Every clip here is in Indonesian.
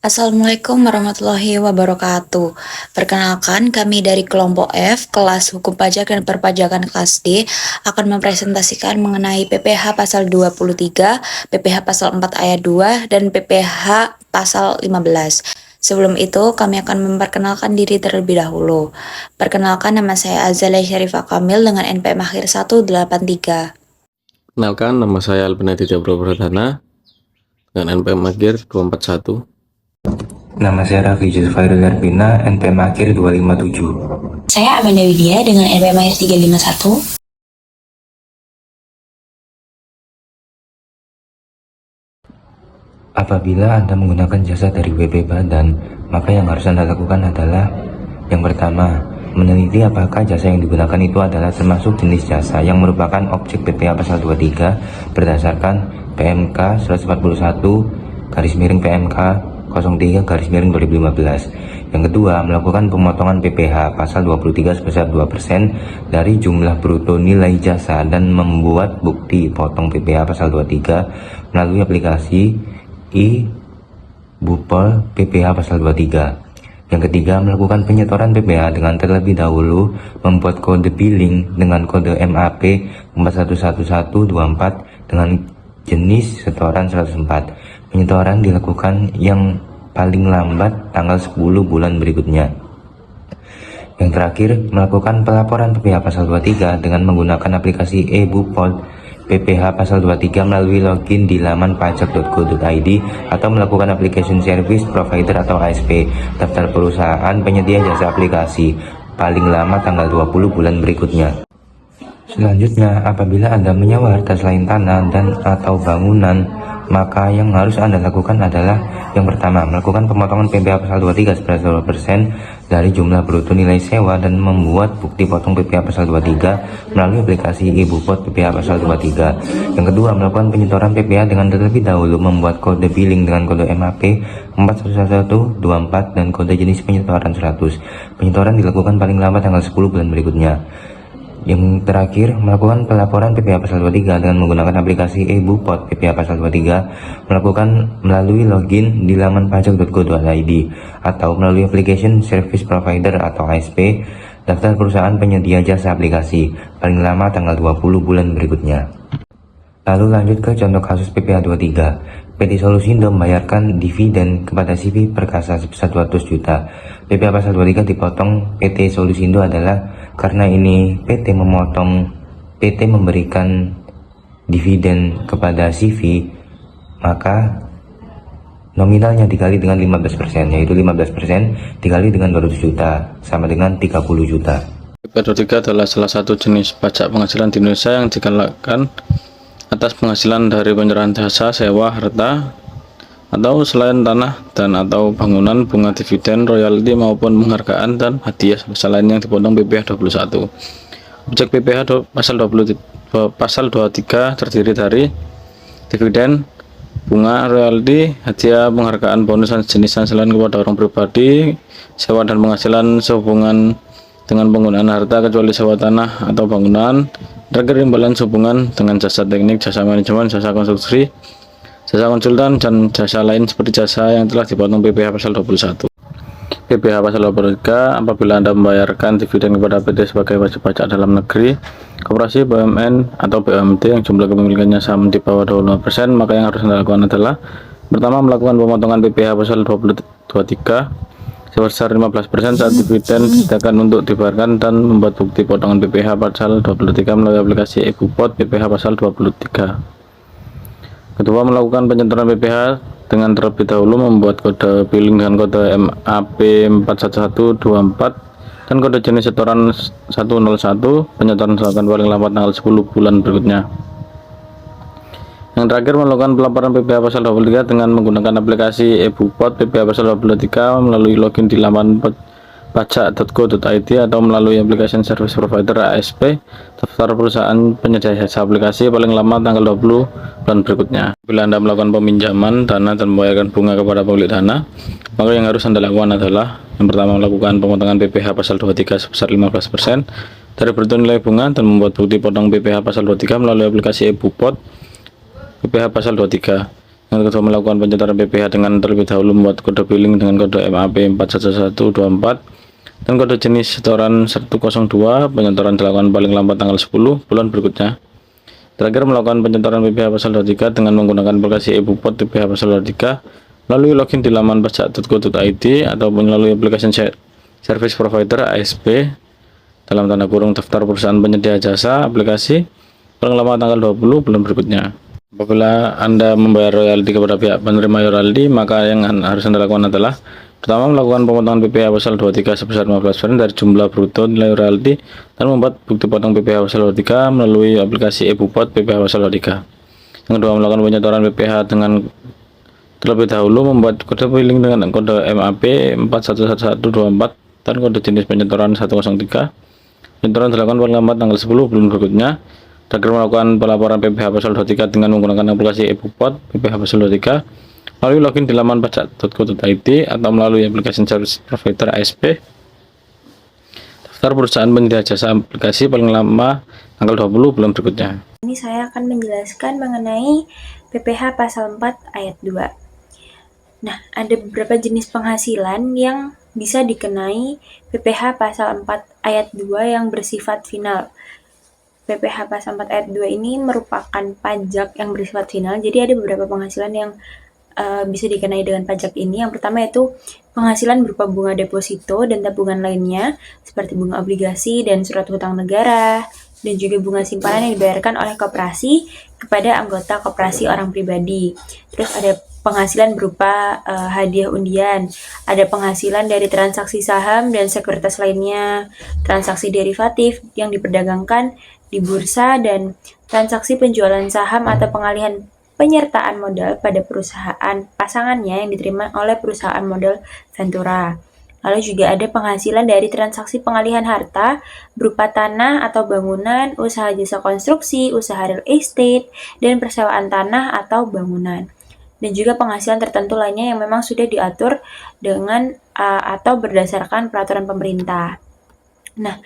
Assalamualaikum warahmatullahi wabarakatuh. Perkenalkan, kami dari kelompok F, kelas Hukum Pajak dan Perpajakan kelas D, akan mempresentasikan mengenai PPh pasal 23, PPh pasal 4 ayat 2, dan PPh pasal 15. Sebelum itu, kami akan memperkenalkan diri terlebih dahulu. Perkenalkan, nama saya Azalea Syarifah Kamil dengan NPM akhir 183. Kenalkan, nama saya Albenaditya Pradana dengan NPM akhir 241. Nama saya Raffi Jusfairul Yarbina, NPM akhir 257. Saya Amanda Widya dengan NPM akhir 351. Apabila Anda menggunakan jasa dari WP Badan, maka yang harus Anda lakukan adalah yang pertama, meneliti apakah jasa yang digunakan itu adalah termasuk jenis jasa yang merupakan objek PPh pasal 23 berdasarkan PMK 141 PMK 03/2015. Yang kedua, melakukan pemotongan PPh pasal 23 sebesar 2% dari jumlah bruto nilai jasa dan membuat bukti potong PPh pasal 23 melalui aplikasi e-Bupol PPh pasal 23. Yang ketiga, melakukan penyetoran PPh dengan terlebih dahulu membuat kode billing dengan kode MAP 411124 dengan jenis setoran 104. Penyetoran dilakukan yang paling lambat tanggal 10 bulan berikutnya. Yang terakhir, melakukan pelaporan PPh pasal 23 dengan menggunakan aplikasi e-Bupol PPh pasal 23 melalui login di laman pajak.go.id atau melakukan application service provider atau ASP daftar perusahaan penyedia jasa aplikasi paling lama tanggal 20 bulan berikutnya. Selanjutnya, apabila Anda menyewa harta selain tanah dan atau bangunan, maka yang harus Anda lakukan adalah yang pertama, melakukan pemotongan PPh pasal 23 sebesar 2% dari jumlah bruto nilai sewa dan membuat bukti potong PPh pasal 23 melalui aplikasi e-Bupot PPh pasal 23. Yang kedua, melakukan penyetoran PPh dengan terlebih dahulu membuat kode billing dengan kode MAP 411124 dan kode jenis penyetoran 100. Penyetoran dilakukan paling lambat tanggal 10 bulan berikutnya. Yang terakhir, melakukan pelaporan PPh pasal 23 dengan menggunakan aplikasi e-Bupot PPh pasal 23, melakukan melalui login di laman pajak.go.id atau melalui application service provider atau ASP daftar perusahaan penyedia jasa aplikasi paling lama tanggal 20 bulan berikutnya. Lalu lanjut ke contoh kasus PPh 23. PT Solusindo membayarkan dividen kepada CV Perkasa sebesar 200 juta. PPh pasal 23 dipotong PT Solusindo adalah karena ini PT memberikan dividen kepada CV, maka nominalnya dikali dengan 15%, yaitu 15% dikali dengan 200 juta sama dengan 30 juta. PPh 23 adalah salah satu jenis pajak penghasilan di Indonesia yang dikenakan atas penghasilan dari penyerahan jasa, sewa, harta, atau selain tanah dan atau bangunan, bunga dividen, royalti maupun penghargaan dan hadiah selain yang dipotong PPh 21. Objek PPh pasal 23 terdiri dari dividen, bunga, royalti, hadiah, penghargaan, bonus dan jenisnya selain kepada orang pribadi, sewa dan penghasilan sehubungan dengan penggunaan harta kecuali sewa tanah atau bangunan, terakhir imbalan sehubungan dengan jasa teknik, jasa manajemen, jasa konstruksi, jasa konsultan, dan jasa lain seperti jasa yang telah dipotong PPh pasal 21. PPh pasal 23 apabila Anda membayarkan dividen kepada PT sebagai wajib pajak dalam negeri, koperasi, BUMN, atau BUMD yang jumlah kepemilikannya saham di bawah 25%, maka yang harus Anda lakukan adalah pertama, melakukan pemotongan PPh pasal 23 sebesar 15% saat dividen disediakan untuk dibayarkan dan membuat bukti potongan PPh pasal 23 melalui aplikasi e-Bupot PPh pasal 23. Kedua, melakukan penyetoran PPh dengan terlebih dahulu membuat kode billing dengan kode MAP 41124 dan kode jenis setoran 101. Penyetoran dilakukan paling lambat tanggal 10 bulan berikutnya. Yang terakhir, melakukan pelaporan PPh pasal 23 dengan menggunakan aplikasi e-Bupot PPh pasal 23 melalui login di laman pajak.go.id atau melalui application service provider ASP daftar perusahaan penyedia jasa aplikasi paling lama tanggal 20 bulan berikutnya. Bila Anda melakukan peminjaman dana dan membayarkan bunga kepada pemilik dana, maka yang harus Anda lakukan adalah yang pertama, melakukan pemotongan PPh pasal 23 sebesar 15% dari bruto nilai bunga dan membuat bukti potong PPh pasal 23 melalui aplikasi e-Bupot PPh pasal 23. Yang kedua, melakukan penyetoran PPh dengan terlebih dahulu membuat kode billing dengan kode MAP 41124 dan kode jenis setoran 102. Penyetoran dilakukan paling lambat tanggal 10 bulan berikutnya. Terakhir, melakukan penyetoran PPh pasal 23 dengan menggunakan aplikasi e-Bupot PPh pasal 23 melalui login di laman pajak.go.id atau melalui aplikasi service provider ASP dalam tanda kurung daftar perusahaan penyedia jasa aplikasi paling lama tanggal 20 bulan berikutnya. Apabila Anda membayar royalti kepada pihak penerima royalti, maka yang harus Anda lakukan adalah pertama, melakukan pemotongan PPh pasal 23 sebesar 15% dari jumlah bruto nilai royalti dan membuat bukti potong PPh pasal 23 melalui aplikasi e-Bupot PPh pasal 23. Yang kedua, melakukan penyetoran PPh dengan terlebih dahulu membuat kode billing dengan kode MAP 41124 dan kode jenis penyetoran 103. Penyetoran dilakukan paling lambat tanggal 10 bulan berikutnya. Terakhir, melakukan pelaporan PPh pasal 23 dengan menggunakan aplikasi e-Bupot PPh pasal 23 melalui login di laman pajak.go.id atau melalui aplikasi service provider ASP daftar perusahaan penyedia jasa aplikasi paling lama tanggal 20 bulan berikutnya. Ini saya akan menjelaskan mengenai PPh pasal 4 ayat 2. Nah, ada beberapa jenis penghasilan yang bisa dikenai PPh pasal 4 ayat 2 yang bersifat final. PPh pasal 4 ayat 2 ini merupakan pajak yang bersifat final, jadi ada beberapa penghasilan yang bisa dikenai dengan pajak ini. Yang pertama yaitu penghasilan berupa bunga deposito dan tabungan lainnya, seperti bunga obligasi dan surat hutang negara, dan juga bunga simpanan yang dibayarkan oleh koperasi kepada anggota koperasi orang pribadi. Terus ada penghasilan berupa hadiah undian, ada penghasilan dari transaksi saham dan sekuritas lainnya, transaksi derivatif yang diperdagangkan di bursa, dan transaksi penjualan saham atau pengalihan penyertaan modal pada perusahaan pasangannya yang diterima oleh perusahaan modal Ventura. Lalu juga ada penghasilan dari transaksi pengalihan harta berupa tanah atau bangunan, usaha jasa konstruksi, usaha real estate, dan persewaan tanah atau bangunan. Dan juga penghasilan tertentu lainnya yang memang sudah diatur dengan atau berdasarkan peraturan pemerintah. Nah,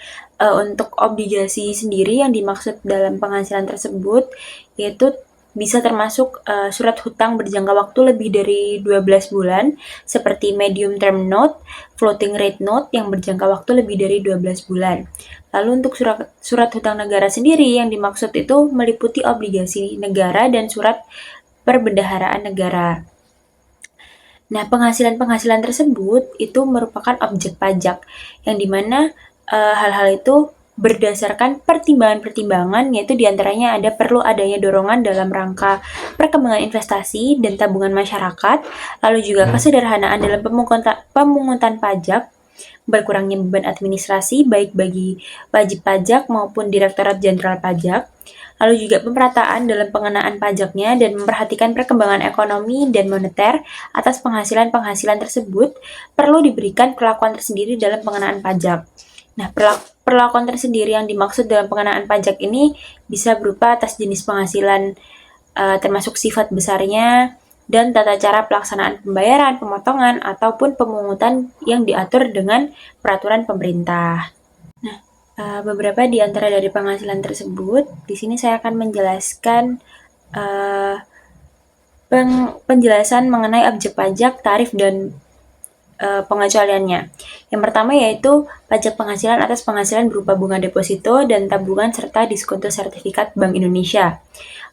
untuk obligasi sendiri yang dimaksud dalam penghasilan tersebut yaitu bisa termasuk surat hutang berjangka waktu lebih dari 12 bulan seperti medium term note, floating rate note yang berjangka waktu lebih dari 12 bulan. Lalu untuk surat hutang negara sendiri yang dimaksud itu meliputi obligasi negara dan surat perbendaharaan negara. Nah, penghasilan-penghasilan tersebut itu merupakan objek pajak yang dimana hal-hal itu berdasarkan pertimbangan-pertimbangan, yaitu diantaranya ada perlu adanya dorongan dalam rangka perkembangan investasi dan tabungan masyarakat, lalu juga kesederhanaan dalam pemungutan pajak, berkurangnya beban administrasi baik bagi wajib pajak maupun Direktorat Jenderal Pajak, lalu juga pemerataan dalam pengenaan pajaknya dan memperhatikan perkembangan ekonomi dan moneter atas penghasilan-penghasilan tersebut perlu diberikan perlakuan tersendiri dalam pengenaan pajak. Nah, perlakuan tersendiri yang dimaksud dalam pengenaan pajak ini bisa berupa atas jenis penghasilan termasuk sifat besarnya dan tata cara pelaksanaan pembayaran, pemotongan, ataupun pemungutan yang diatur dengan peraturan pemerintah. Nah, beberapa di antara dari penghasilan tersebut, di sini saya akan menjelaskan penjelasan mengenai objek pajak, tarif, dan pengecualiannya. Yang pertama yaitu pajak penghasilan atas penghasilan berupa bunga deposito dan tabungan serta diskonto sertifikat Bank Indonesia.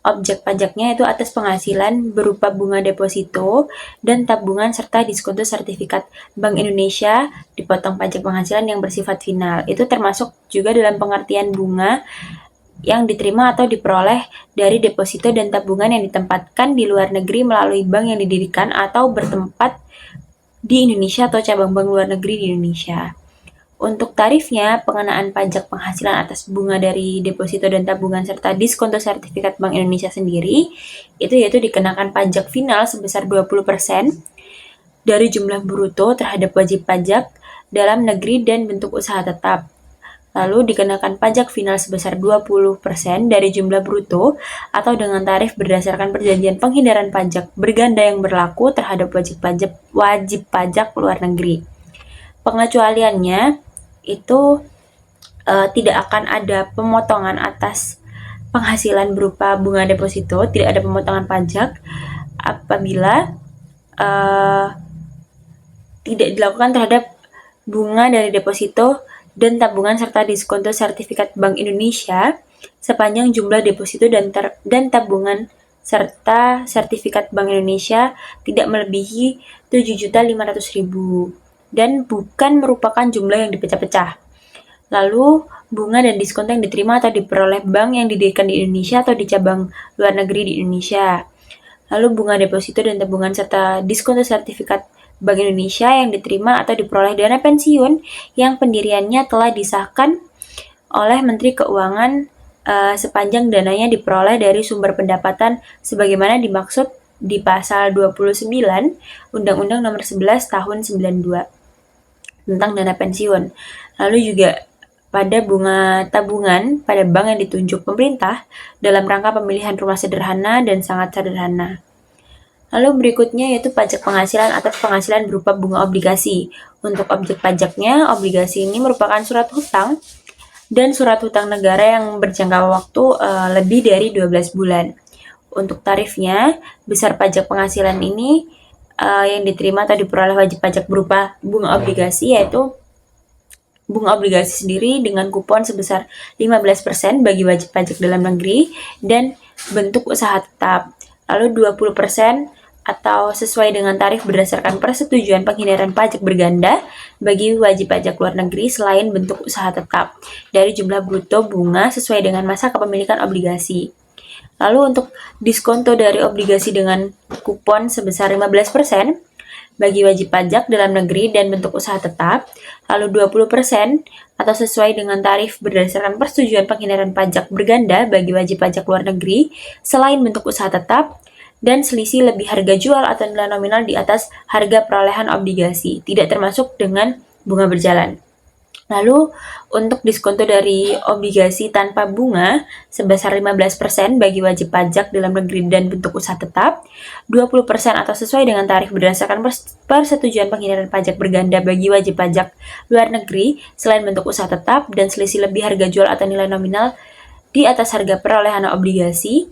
Objek pajaknya itu atas penghasilan berupa bunga deposito dan tabungan serta diskonto sertifikat Bank Indonesia dipotong pajak penghasilan yang bersifat final. Itu termasuk juga dalam pengertian bunga yang diterima atau diperoleh dari deposito dan tabungan yang ditempatkan di luar negeri melalui bank yang didirikan atau bertempat di Indonesia atau cabang bank luar negeri di Indonesia. Untuk tarifnya, pengenaan pajak penghasilan atas bunga dari deposito dan tabungan serta diskonto sertifikat Bank Indonesia sendiri, itu yaitu dikenakan pajak final sebesar 20% dari jumlah bruto terhadap wajib pajak dalam negeri dan bentuk usaha tetap. Lalu dikenakan pajak final sebesar 20% dari jumlah bruto atau dengan tarif berdasarkan perjanjian penghindaran pajak berganda yang berlaku terhadap wajib pajak luar negeri. Pengecualiannya itu tidak akan ada pemotongan atas penghasilan berupa bunga deposito, tidak ada pemotongan pajak apabila tidak dilakukan terhadap bunga dari deposito dan tabungan serta diskonto sertifikat Bank Indonesia sepanjang jumlah deposito dan tabungan serta sertifikat Bank Indonesia tidak melebihi 7.500.000 dan bukan merupakan jumlah yang dipecah-pecah. Lalu, bunga dan diskon yang diterima atau diperoleh bank yang didirikan di Indonesia atau di cabang luar negeri di Indonesia. Lalu, bunga deposito dan tabungan serta diskon sertifikat Bank Indonesia yang diterima atau diperoleh dana pensiun yang pendiriannya telah disahkan oleh Menteri Keuangan sepanjang dananya diperoleh dari sumber pendapatan sebagaimana dimaksud di pasal 29 Undang-Undang Nomor 11 Tahun 92 tentang dana pensiun. Lalu juga pada bunga tabungan pada bank yang ditunjuk pemerintah dalam rangka pemilihan rumah sederhana dan sangat sederhana. Lalu berikutnya yaitu pajak penghasilan atas penghasilan berupa bunga obligasi. Untuk objek pajaknya, obligasi ini merupakan surat hutang dan surat hutang negara yang berjangka waktu lebih dari 12 bulan. Untuk tarifnya, besar pajak penghasilan ini yang diterima atau diperoleh wajib pajak berupa bunga obligasi yaitu bunga obligasi sendiri dengan kupon sebesar 15% bagi wajib pajak dalam negeri dan bentuk usaha tetap. Lalu 20% atau sesuai dengan tarif berdasarkan persetujuan penghindaran pajak berganda bagi wajib pajak luar negeri selain bentuk usaha tetap dari jumlah bruto bunga sesuai dengan masa kepemilikan obligasi. Lalu untuk diskonto dari obligasi dengan kupon sebesar 15% bagi wajib pajak dalam negeri dan bentuk usaha tetap, lalu 20% atau sesuai dengan tarif berdasarkan persetujuan penghindaran pajak berganda bagi wajib pajak luar negeri selain bentuk usaha tetap, dan selisih lebih harga jual atau nilai nominal di atas harga perolehan obligasi, tidak termasuk dengan bunga berjalan. Lalu, untuk diskonto dari obligasi tanpa bunga sebesar 15% bagi wajib pajak dalam negeri dan bentuk usaha tetap, 20% atau sesuai dengan tarif berdasarkan persetujuan penghindaran pajak berganda bagi wajib pajak luar negeri selain bentuk usaha tetap, dan selisih lebih harga jual atau nilai nominal di atas harga perolehan obligasi.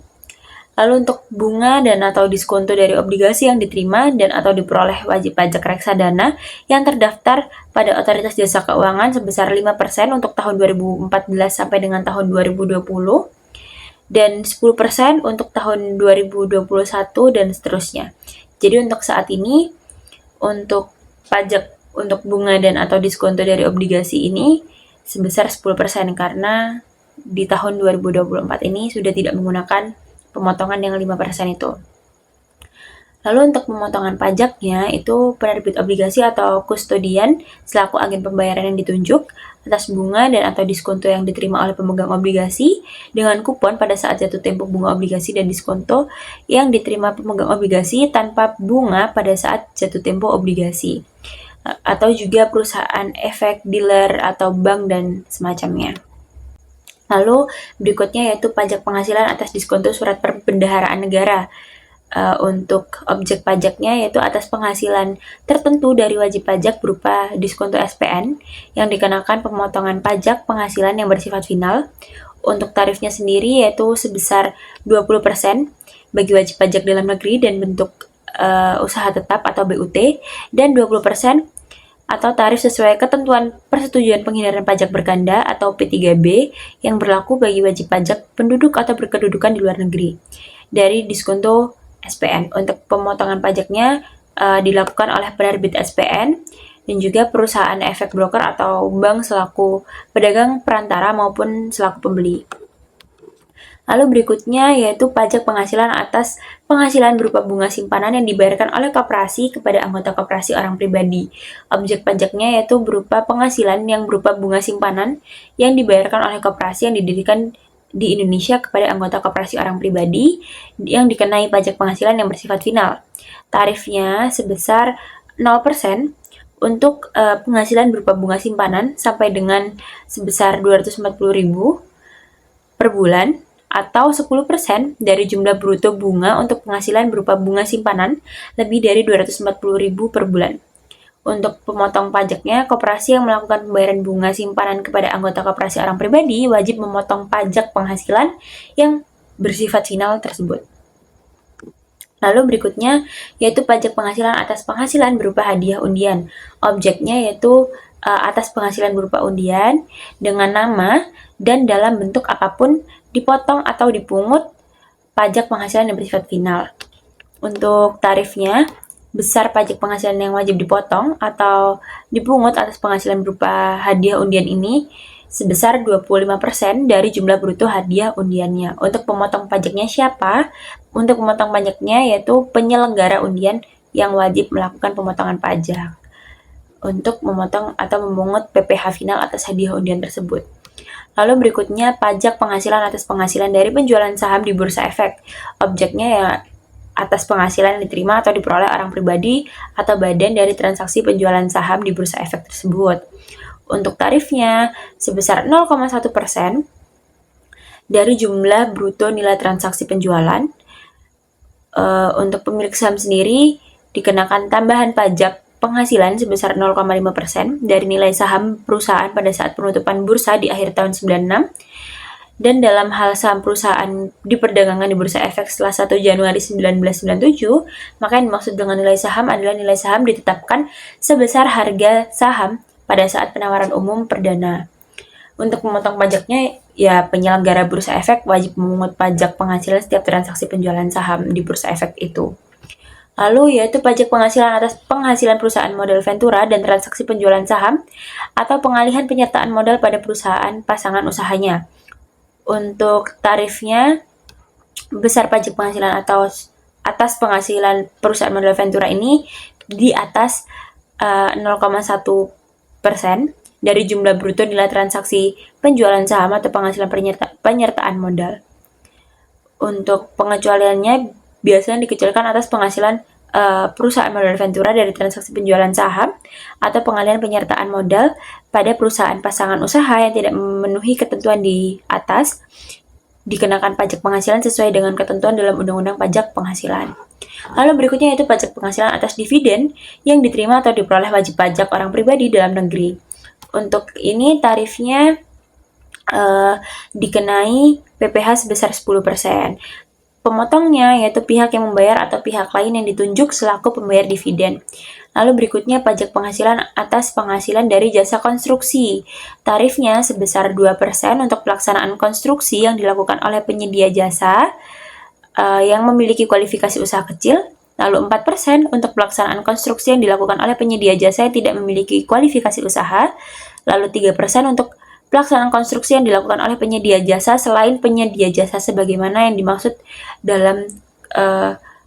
Lalu untuk bunga dan atau diskonto dari obligasi yang diterima dan atau diperoleh wajib pajak reksadana yang terdaftar pada Otoritas Jasa Keuangan sebesar 5% untuk tahun 2014 sampai dengan tahun 2020 dan 10% untuk tahun 2021 dan seterusnya. Jadi untuk saat ini untuk pajak untuk bunga dan atau diskonto dari obligasi ini sebesar 10% karena di tahun 2024 ini sudah tidak menggunakan pemotongan yang 5% itu. Lalu untuk pemotongan pajaknya itu penerbit obligasi atau kustodian selaku agen pembayaran yang ditunjuk atas bunga dan atau diskonto yang diterima oleh pemegang obligasi dengan kupon pada saat jatuh tempo bunga obligasi dan diskonto yang diterima pemegang obligasi tanpa bunga pada saat jatuh tempo obligasi. Atau juga perusahaan efek, dealer, atau bank dan semacamnya. Lalu berikutnya yaitu pajak penghasilan atas diskonto surat perbendaharaan negara. Untuk objek pajaknya yaitu atas penghasilan tertentu dari wajib pajak berupa diskonto SPN yang dikenakan pemotongan pajak penghasilan yang bersifat final. Untuk tarifnya sendiri yaitu sebesar 20% bagi wajib pajak dalam negeri dan bentuk usaha tetap atau BUT dan 20% atau tarif sesuai ketentuan persetujuan penghindaran pajak berganda atau P3B yang berlaku bagi wajib pajak penduduk atau berkedudukan di luar negeri dari diskonto SPN. Untuk pemotongan pajaknya dilakukan oleh penerbit SPN dan juga perusahaan efek broker atau bank selaku pedagang perantara maupun selaku pembeli. Lalu berikutnya yaitu pajak penghasilan atas penghasilan berupa bunga simpanan yang dibayarkan oleh koperasi kepada anggota koperasi orang pribadi. Objek pajaknya yaitu berupa penghasilan yang berupa bunga simpanan yang dibayarkan oleh koperasi yang didirikan di Indonesia kepada anggota koperasi orang pribadi yang dikenai pajak penghasilan yang bersifat final. Tarifnya sebesar 0% untuk penghasilan berupa bunga simpanan sampai dengan sebesar 240.000 per bulan atau 10% dari jumlah bruto bunga untuk penghasilan berupa bunga simpanan lebih dari 240.000 per bulan. Untuk pemotong pajaknya, koperasi yang melakukan pembayaran bunga simpanan kepada anggota koperasi orang pribadi wajib memotong pajak penghasilan yang bersifat final tersebut. Lalu berikutnya yaitu pajak penghasilan atas penghasilan berupa hadiah undian. Objeknya yaitu atas penghasilan berupa undian dengan nama dan dalam bentuk apapun dipotong atau dipungut pajak penghasilan yang bersifat final. Untuk tarifnya, besar pajak penghasilan yang wajib dipotong atau dipungut atas penghasilan berupa hadiah undian ini sebesar 25% dari jumlah bruto hadiah undiannya. Untuk pemotong pajaknya siapa? Untuk pemotong pajaknya yaitu penyelenggara undian yang wajib melakukan pemotongan pajak untuk memotong atau memungut PPh final atas hadiah undian tersebut. Lalu berikutnya pajak penghasilan atas penghasilan dari penjualan saham di Bursa Efek. Objeknya ya atas penghasilan yang diterima atau diperoleh orang pribadi atau badan dari transaksi penjualan saham di Bursa Efek tersebut. Untuk tarifnya sebesar 0,1% dari jumlah bruto nilai transaksi penjualan. Untuk pemilik saham sendiri dikenakan tambahan pajak penghasilan sebesar 0,5% dari nilai saham perusahaan pada saat penutupan bursa di akhir tahun 96. Dan dalam hal saham perusahaan diperdagangkan di Bursa Efek setelah 1 Januari 1997, maka yang dimaksud dengan nilai saham adalah nilai saham ditetapkan sebesar harga saham pada saat penawaran umum perdana. Untuk memotong pajaknya, ya penyelenggara Bursa Efek wajib memungut pajak penghasilan setiap transaksi penjualan saham di Bursa Efek itu. Lalu yaitu pajak penghasilan atas penghasilan perusahaan modal Ventura dan transaksi penjualan saham atau pengalihan penyertaan modal pada perusahaan pasangan usahanya. Untuk tarifnya, besar pajak penghasilan atau atas penghasilan perusahaan modal Ventura ini di atas 0,1% dari jumlah bruto nilai transaksi penjualan saham atau penghasilan penyertaan modal. Untuk pengecualiannya biasanya dikecualikan atas penghasilan perusahaan modal Ventura dari transaksi penjualan saham atau pengalihan penyertaan modal pada perusahaan pasangan usaha yang tidak memenuhi ketentuan di atas dikenakan pajak penghasilan sesuai dengan ketentuan dalam Undang-Undang Pajak Penghasilan. Lalu berikutnya yaitu pajak penghasilan atas dividen yang diterima atau diperoleh wajib pajak orang pribadi dalam negeri. Untuk ini tarifnya dikenai PPh sebesar 10%. Pemotongnya yaitu pihak yang membayar atau pihak lain yang ditunjuk selaku pembayar dividen. Lalu berikutnya pajak penghasilan atas penghasilan dari jasa konstruksi. Tarifnya sebesar 2% untuk pelaksanaan konstruksi yang dilakukan oleh penyedia jasa yang memiliki kualifikasi usaha kecil. Lalu 4% untuk pelaksanaan konstruksi yang dilakukan oleh penyedia jasa yang tidak memiliki kualifikasi usaha. Lalu 3% untuk pelaksanaan konstruksi yang dilakukan oleh penyedia jasa selain penyedia jasa sebagaimana yang dimaksud dalam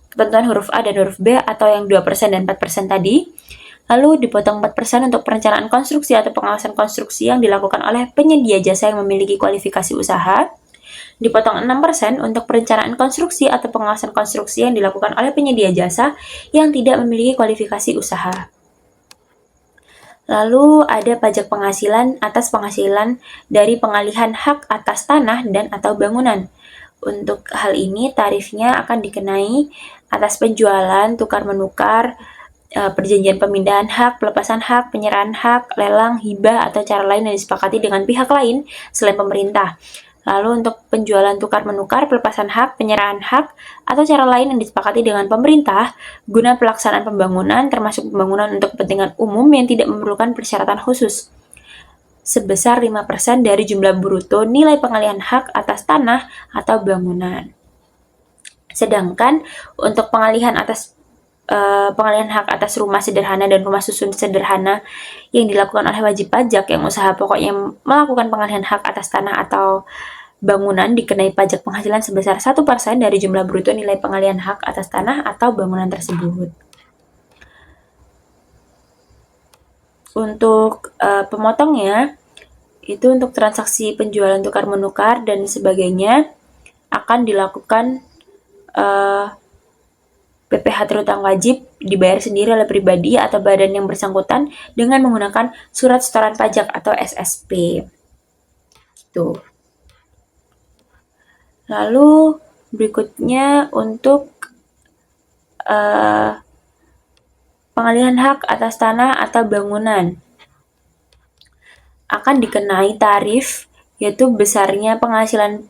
ketentuan huruf A dan huruf B atau yang 2% dan 4% tadi. Lalu dipotong 4% untuk perencanaan konstruksi atau pengawasan konstruksi yang dilakukan oleh penyedia jasa yang memiliki kualifikasi usaha. Dipotong 6% untuk perencanaan konstruksi atau pengawasan konstruksi yang dilakukan oleh penyedia jasa yang tidak memiliki kualifikasi usaha. Lalu ada pajak penghasilan atas penghasilan dari pengalihan hak atas tanah dan atau bangunan. Untuk hal ini tarifnya akan dikenai atas penjualan, tukar-menukar, perjanjian pemindahan hak, pelepasan hak, penyerahan hak, lelang, hibah, atau cara lain yang disepakati dengan pihak lain selain pemerintah. Lalu untuk penjualan tukar-menukar, pelepasan hak, penyerahan hak, atau cara lain yang disepakati dengan pemerintah guna pelaksanaan pembangunan termasuk pembangunan untuk kepentingan umum yang tidak memerlukan persyaratan khusus sebesar 5% dari jumlah bruto nilai pengalihan hak atas tanah atau bangunan. Sedangkan untuk pengalihan hak atas rumah sederhana dan rumah susun sederhana yang dilakukan oleh wajib pajak yang usaha pokoknya melakukan pengalihan hak atas tanah atau bangunan dikenai pajak penghasilan sebesar 1% dari jumlah bruto nilai pengalihan hak atas tanah atau bangunan tersebut. Untuk pemotongnya, itu untuk transaksi penjualan tukar-menukar dan sebagainya akan dilakukan PPh terutang wajib dibayar sendiri oleh pribadi atau badan yang bersangkutan dengan menggunakan surat setoran pajak atau SSP. Gitu. Lalu berikutnya untuk pengalihan hak atas tanah atau bangunan akan dikenai tarif yaitu besarnya penghasilan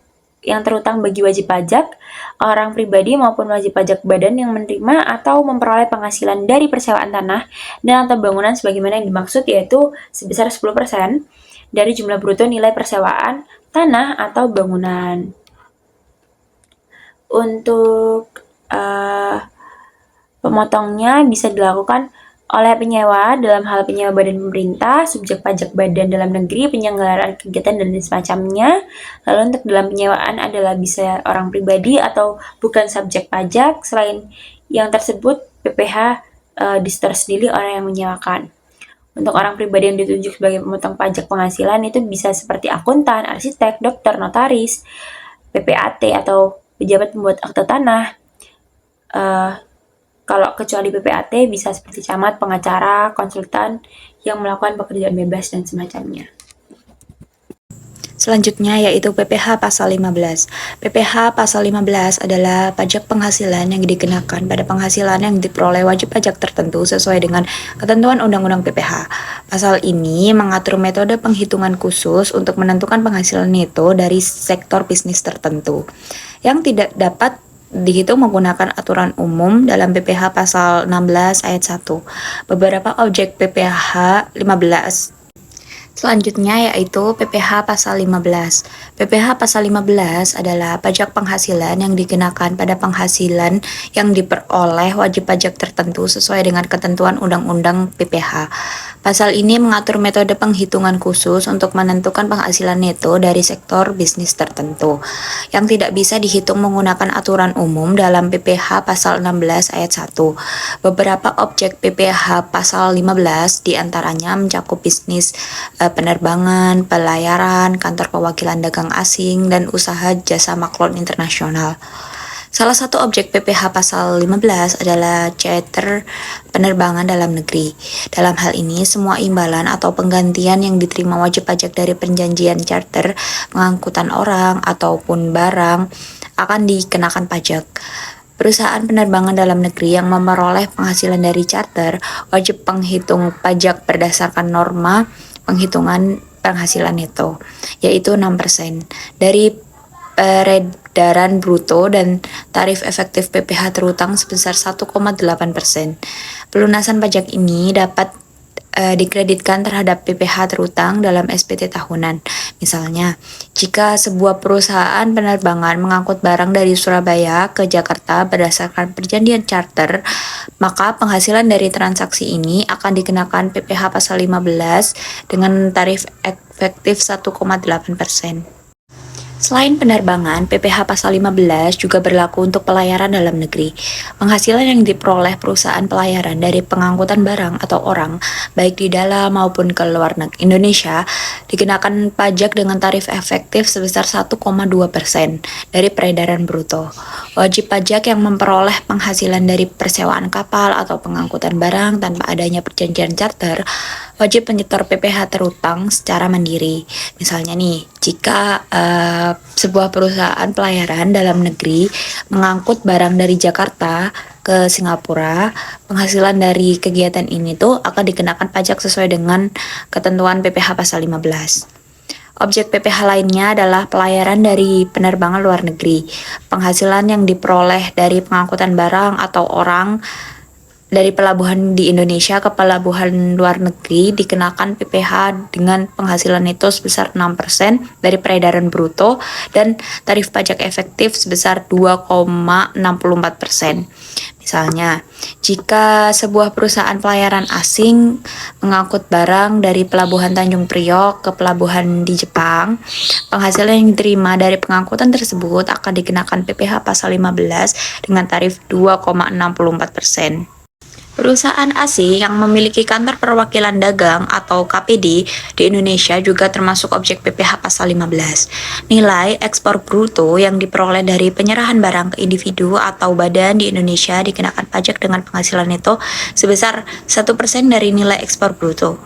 yang terutang bagi wajib pajak, orang pribadi maupun wajib pajak badan yang menerima atau memperoleh penghasilan dari persewaan tanah dan atau bangunan sebagaimana yang dimaksud, yaitu sebesar 10% dari jumlah bruto nilai persewaan tanah atau bangunan. Untuk pemotongnya bisa dilakukan oleh penyewa dalam hal penyewa badan pemerintah, subjek pajak badan dalam negeri, penyelenggaraan kegiatan dan semacamnya. Lalu untuk dalam penyewaan adalah bisa orang pribadi atau bukan subjek pajak. Selain yang tersebut, PPh distorsi orang yang menyewakan. Untuk orang pribadi yang ditunjuk sebagai pemotong pajak penghasilan itu bisa seperti akuntan, arsitek, dokter, notaris, PPAT atau pejabat pembuat akte tanah. Kalau kecuali PPAT bisa seperti camat, pengacara, konsultan yang melakukan pekerjaan bebas dan semacamnya. Selanjutnya yaitu PPh pasal 15. PPh pasal 15 adalah pajak penghasilan yang dikenakan pada penghasilan yang diperoleh wajib pajak tertentu sesuai dengan ketentuan Undang-Undang PPh. Pasal ini mengatur metode penghitungan khusus untuk menentukan penghasilan neto dari sektor bisnis tertentu yang tidak dapat dihitung menggunakan aturan umum dalam PPh pasal 16 ayat 1. Beberapa objek PPh 15 selanjutnya yaitu PPh pasal 15. PPh pasal 15 adalah pajak penghasilan yang dikenakan pada penghasilan yang diperoleh wajib pajak tertentu sesuai dengan ketentuan Undang-Undang PPh. Pasal ini mengatur metode penghitungan khusus untuk menentukan penghasilan neto dari sektor bisnis tertentu yang tidak bisa dihitung menggunakan aturan umum dalam PPh pasal 16 ayat 1. Beberapa objek PPh pasal 15 diantaranya mencakup bisnis penerbangan, pelayaran, kantor perwakilan dagang asing, dan usaha jasa maklon internasional. Salah satu objek PPh pasal 15 adalah charter penerbangan dalam negeri. Dalam hal ini, semua imbalan atau penggantian yang diterima wajib pajak dari perjanjian charter pengangkutan orang ataupun barang akan dikenakan pajak. Perusahaan penerbangan dalam negeri yang memperoleh penghasilan dari charter wajib menghitung pajak berdasarkan norma penghitungan penghasilan neto, yaitu 6% dari peredaran bruto dan tarif efektif PPh terutang sebesar 1,8%. Pelunasan pajak ini dapat dikreditkan terhadap PPh terutang dalam SPT tahunan. Misalnya, jika sebuah perusahaan penerbangan mengangkut barang dari Surabaya ke Jakarta berdasarkan perjanjian charter, maka penghasilan dari transaksi ini akan dikenakan PPh pasal 15 dengan tarif efektif 1,8%. Selain penerbangan, PPh pasal 15 juga berlaku untuk pelayaran dalam negeri. Penghasilan yang diperoleh perusahaan pelayaran dari pengangkutan barang atau orang, baik di dalam maupun ke luar Indonesia, dikenakan pajak dengan tarif efektif sebesar 1,2% dari peredaran bruto. Wajib pajak yang memperoleh penghasilan dari persewaan kapal atau pengangkutan barang tanpa adanya perjanjian charter, wajib menyetor PPh terutang secara mandiri. Misalnya nih, jika sebuah perusahaan pelayaran dalam negeri mengangkut barang dari Jakarta ke Singapura, penghasilan dari kegiatan ini tuh akan dikenakan pajak sesuai dengan ketentuan PPh pasal 15. Objek PPh lainnya adalah pelayaran dari penerbangan luar negeri. Penghasilan yang diperoleh dari pengangkutan barang atau orang dari pelabuhan di Indonesia ke pelabuhan luar negeri dikenakan PPh dengan penghasilan neto sebesar 6% dari peredaran bruto dan tarif pajak efektif sebesar 2,64%. Misalnya, jika sebuah perusahaan pelayaran asing mengangkut barang dari pelabuhan Tanjung Priok ke pelabuhan di Jepang, penghasilan yang diterima dari pengangkutan tersebut akan dikenakan PPh pasal 15 dengan tarif 2,64%. Perusahaan asing yang memiliki kantor perwakilan dagang atau KPD di Indonesia juga termasuk objek PPh pasal 15. Nilai ekspor bruto yang diperoleh dari penyerahan barang ke individu atau badan di Indonesia dikenakan pajak dengan penghasilan neto sebesar 1% dari nilai ekspor bruto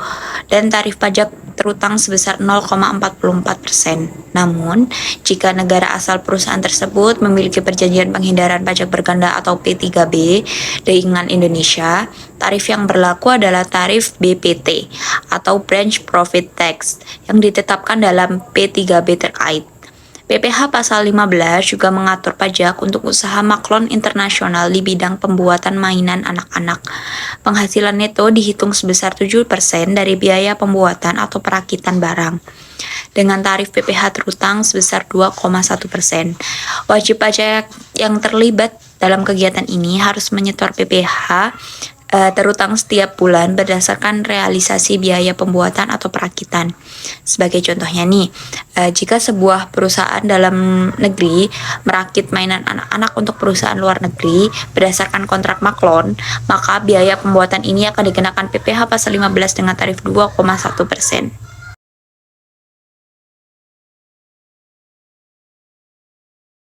dan tarif pajak terutang sebesar 0,44%. Namun, jika negara asal perusahaan tersebut memiliki perjanjian penghindaran pajak berganda atau P3B dengan Indonesia, tarif yang berlaku adalah tarif BPT atau Branch Profit Tax yang ditetapkan dalam P3B terkait. PPh pasal 15 juga mengatur pajak untuk usaha maklon internasional di bidang pembuatan mainan anak-anak. Penghasilan neto dihitung sebesar 7% dari biaya pembuatan atau perakitan barang. Dengan tarif PPh terutang sebesar 2,1%. Wajib pajak yang terlibat dalam kegiatan ini harus menyetor PPh terutang setiap bulan berdasarkan realisasi biaya pembuatan atau perakitan. Sebagai contohnya nih, jika sebuah perusahaan dalam negeri merakit mainan anak-anak untuk perusahaan luar negeri berdasarkan kontrak maklon, maka biaya pembuatan ini akan dikenakan PPh pasal 15 dengan tarif 2,1%.